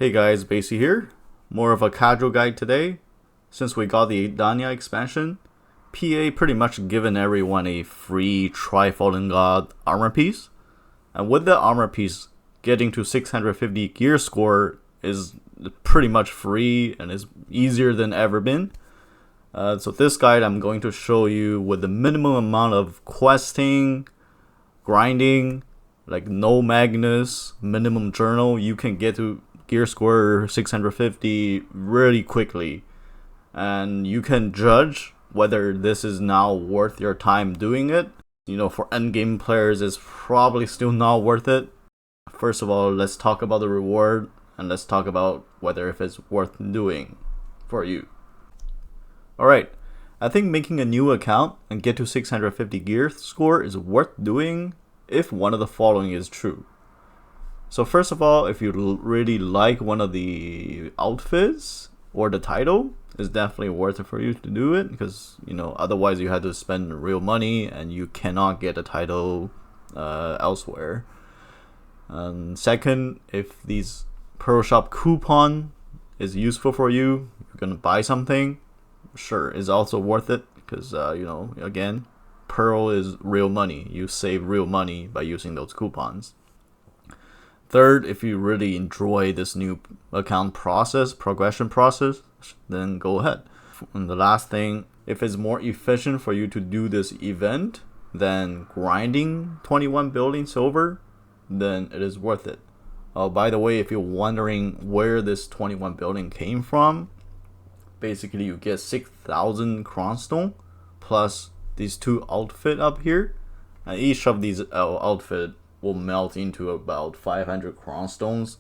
Hey guys, Basie here. More of a casual guide today. Since we got the Edania expansion, PA pretty much given everyone a free Tri-Fallen God armor piece. And with the armor piece, getting to 650 gear score is pretty much free and is easier than ever been. So this guide I'm going to show you with the minimum amount of questing, grinding, like no Magnus, minimum journal, you can get to gear score 650 really quickly. And you can judge whether this is now worth your time doing it. You know, for endgame players, it's probably still not worth it. First of all, let's talk about the reward and let's talk about whether if it's worth doing for you. Alright, I think making a new account and get to 650 gear score is worth doing if one of the following is true. So first of all, if you really like one of the outfits or the title, it's definitely worth it for you to do it, because you know otherwise you had to spend real money and you cannot get a title elsewhere. And second, if these Pearl Shop coupon is useful for you, you're gonna buy something, sure, it's also worth it, because you know, again, Pearl is real money. You save real money by using those coupons. Third, if you really enjoy this new account process, progression process, then go ahead. And the last thing, if it's more efficient for you to do this event than grinding 21 buildings over, then it is worth it. Oh, by the way, if you're wondering where this 21 building came from, basically you get 6,000 cronstone plus these two outfit up here. And each of these outfit will melt into about 500 cronstones.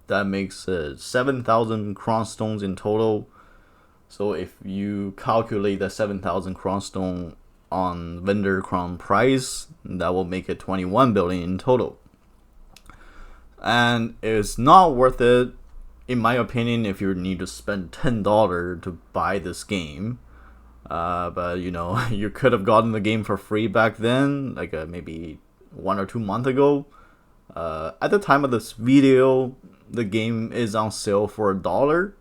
That makes 7,000 cronstones in total. So if you calculate the 7,000 cronstone on vendor cron price, that will make it 21 billion in total. And it's not worth it, in my opinion, if you need to spend $10 to buy this game. But you know, you could have gotten the game for free back then, like maybe 1 or 2 months ago. At the time of this video, the game is on sale for $1,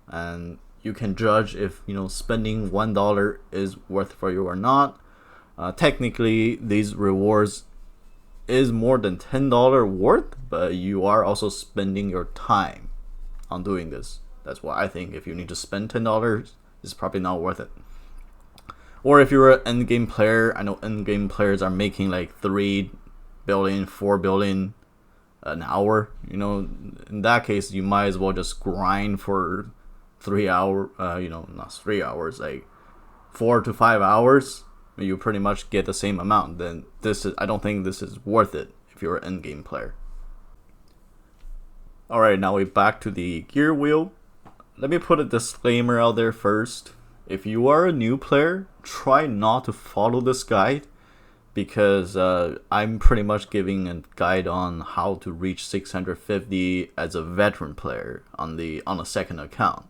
and you can judge if you know spending $1 is worth for you or not. Technically, these rewards is more than $10 worth, but you are also spending your time on doing this. That's why I think if you need to spend $10, it's probably not worth it. Or if you're an endgame player, I know endgame players are making like 3 billion, 4 billion an hour. You know, in that case, you might as well just grind for 3 hours. You know, not 3 hours, like 4 to 5 hours. You pretty much get the same amount. Then I don't think this is worth it if you're an endgame player. All right, now we're back to the gear wheel. Let me put a disclaimer out there first. If you are a new player, try not to follow this guide, because I'm pretty much giving a guide on how to reach 650 as a veteran player on a second account.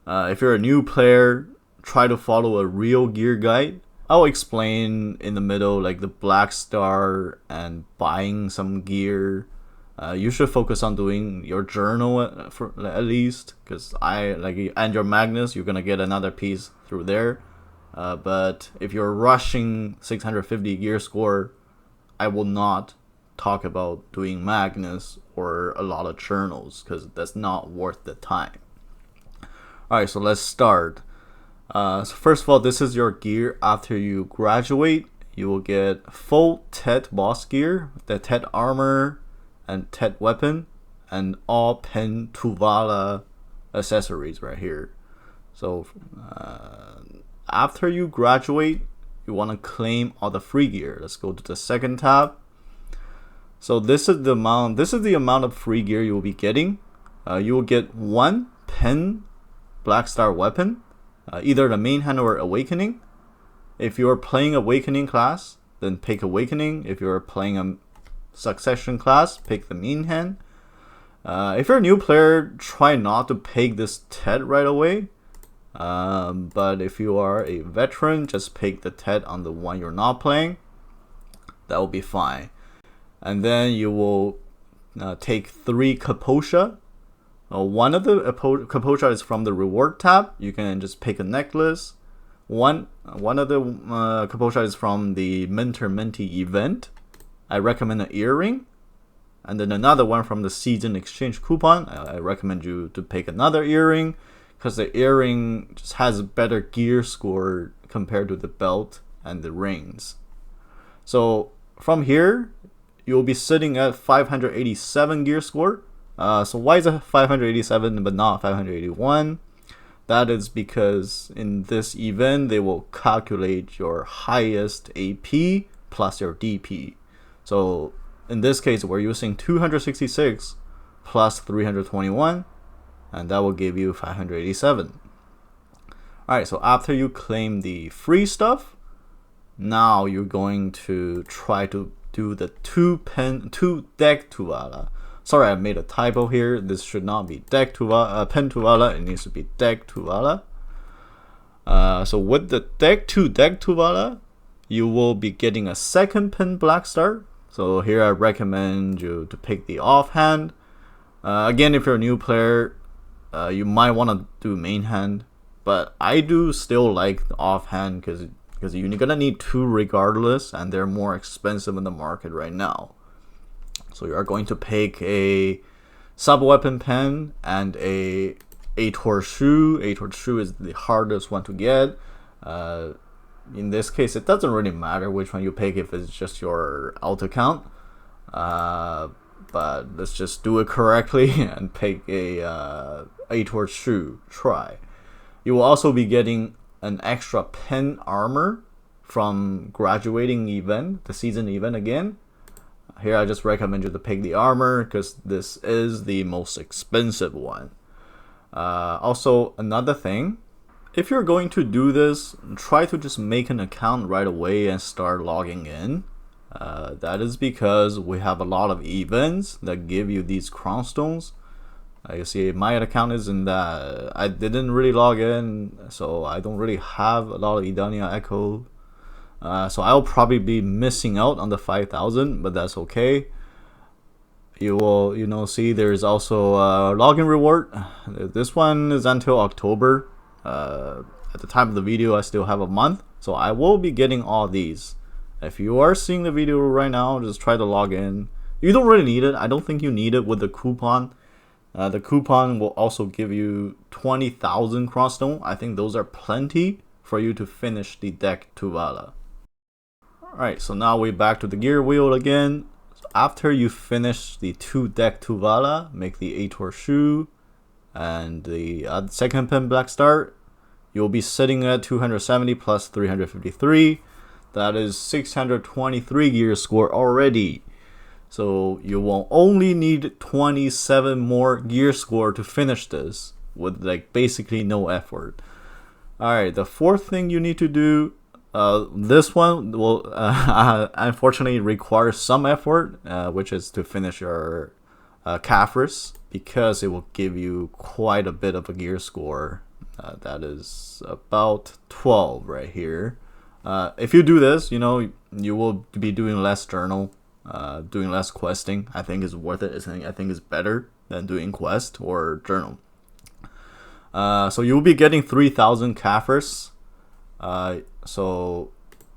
If you're a new player, try to follow a real gear guide. I'll explain in the middle, like the Black Star and buying some gear. You should focus on doing your journal for at least, because and your Magnus, you're gonna get another piece through there. But if you're rushing 650 gear score, I will not talk about doing Magnus or a lot of journals, because that's not worth the time. Alright, so let's start. So first of all, this is your gear after you graduate. You will get full Tet boss gear, the Tet armor and Tet weapon, and all Pen Tuvala accessories right here. So after you graduate, you want to claim all the free gear. Let's go to the second tab. So this is the amount of free gear you will be getting. You will get 1 Pen Black Star weapon, either the main hand or Awakening. If you are playing Awakening class, then pick Awakening. If you are playing a Succession class, pick the main hand. If you're a new player, try not to pick this Tet right away. But if you are a veteran, just pick the Tet on the one you're not playing. That will be fine. And then you will take 3 Kaposha One of the capocha is from the reward tab. You can just pick a necklace. One of the capocha is from the Mentee event. I recommend an earring. And then another one from the season exchange coupon. I recommend you to pick another earring, because the earring just has a better gear score compared to the belt and the rings. So from here, you'll be sitting at 587 gear score. So why is it 587 but not 581? That is because in this event, they will calculate your highest AP plus your DP. So in this case, we're using 266 plus 321, and that will give you 587. Alright, so after you claim the free stuff, now you're going to try to do the two deck Tuvala. Sorry, I made a typo here. This should not be deck Tuvala, pen Tuvala. It needs to be deck Tuvala. So with the deck Tuvala, you will be getting a second pen black star. So here I recommend you to pick the offhand. Again, if you're a new player, you might want to do main hand, but I do still like the offhand because you're gonna need two regardless, and they're more expensive in the market right now. So you are going to pick a sub-weapon pen and a 8-horseshoe. 8-horseshoe is the hardest one to get. In this case, it doesn't really matter which one you pick if it's just your alt account. But let's just do it correctly and pick a 8-horseshoe. Try. You will also be getting an extra pen armor from graduating event, the season event again. Here I just recommend you to pick the armor because this is the most expensive one. Also, another thing, if you're going to do this, try to just make an account right away and start logging in. That is because we have a lot of events that give you these crown stones. You see, my account is in that I didn't really log in, so I don't really have a lot of Edania Echo. So I'll probably be missing out on the 5,000, but that's okay. You will, see there's also a login reward. This one is until October. At the time of the video, I still have a month, so I will be getting all these. If you are seeing the video right now, just try to log in. You don't really need it. I don't think you need it with the coupon. The coupon will also give you 20,000 crossstone. I think those are plenty for you to finish the deck Tuvala. Alright, so now we're back to the gear wheel again. So after you finish the 2 deck Tuvala, make the 8-horseshoe and the second pen black star, you'll be sitting at 270 plus 353. That is 623 gear score already. So you will only need 27 more gear score to finish this with basically no effort. Alright, the fourth thing you need to do, this one will unfortunately require some effort, which is to finish your Caphras, because it will give you quite a bit of a gear score. That is about 12 right here. If you do this, you will be doing less journal, doing less questing. I think is worth it. I think it's better than doing quest or journal. So you'll be getting 3,000 Caphras. So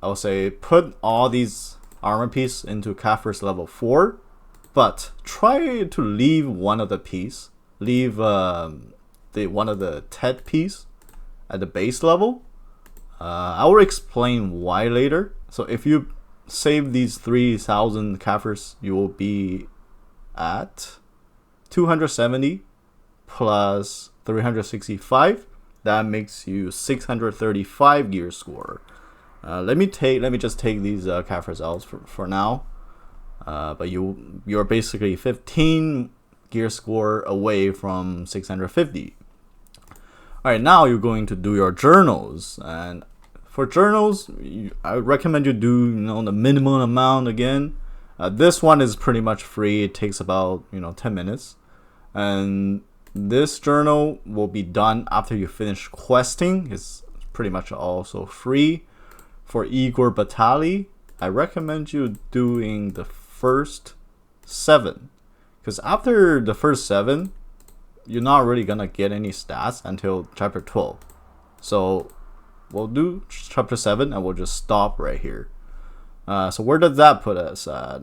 I'll say put all these armor piece into Caphras level 4, but try to leave one of the piece. Leave one of the TED piece at the base level. I will explain why later. So if you save these 3,000 Caphras, you will be at 270 plus 365. That makes you 635 gear score. Let me just take these Caphras out for now. But you're basically 15 gear score away from 650. Alright, now you're going to do your journals, and for journals, I recommend you do the minimum amount again. This one is pretty much free. It takes about 10 minutes, and this journal will be done after you finish questing. It's pretty much also free. For Igor Batali, I recommend you doing the first 7, because after the first 7, you're not really gonna get any stats until chapter 12. So we'll do chapter 7 and we'll just stop right here. So where does that put us at?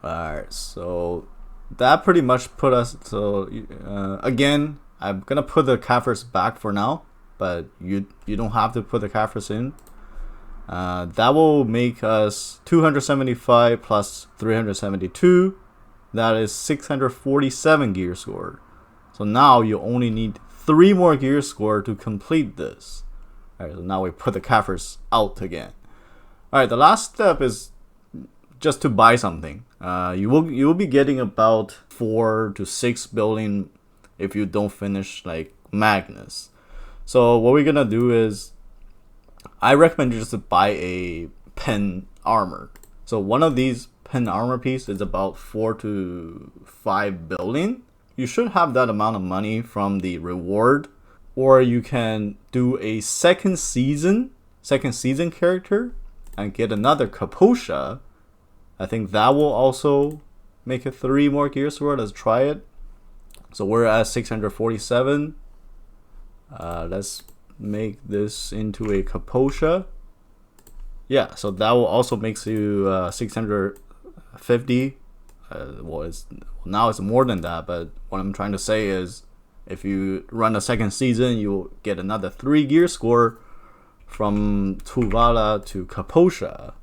Alright, so that pretty much put us, so again, I'm gonna put the Kafirs back for now, but you don't have to put the Kafirs in. That will make us 275 plus 372. That is 647 gear score. So now you only need 3 more gear score to complete this. Alright, so now we put the Kafirs out again. Alright, the last step is just to buy something. You will be getting about 4 to 6 building if you don't finish like Magnus. So what we're gonna do is, I recommend you just to buy a pen armor. So one of these pen armor piece is about 4 to 5 building. You should have that amount of money from the reward, or you can do a second season character and get another Kaposha. I think that will also make it 3 more gear sword. Let's try it. So we're at 647. Let's make this into a Kaposha. Yeah, so that will also makes you 650. Now it's more than that, but what I'm trying to say is, if you run a second season, you will get another 3 gear score from Tuvala to Kaposha.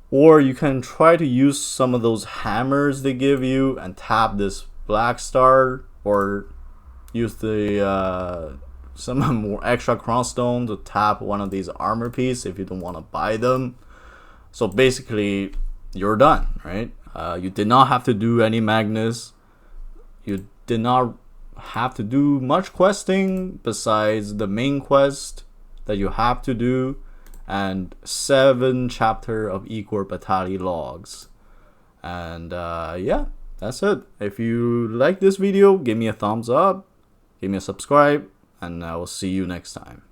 Or you can try to use some of those hammers they give you and tap this black star, or use the some more extra crownstone to tap one of these armor pieces if you don't want to buy them. So basically, you're done, right? You did not have to do any Magnus. You did not have to do much questing besides the main quest that you have to do, and 7 chapter of Igor Batali logs. And yeah, that's it. If you like this video, give me a thumbs up, give me a subscribe, and I will see you next time.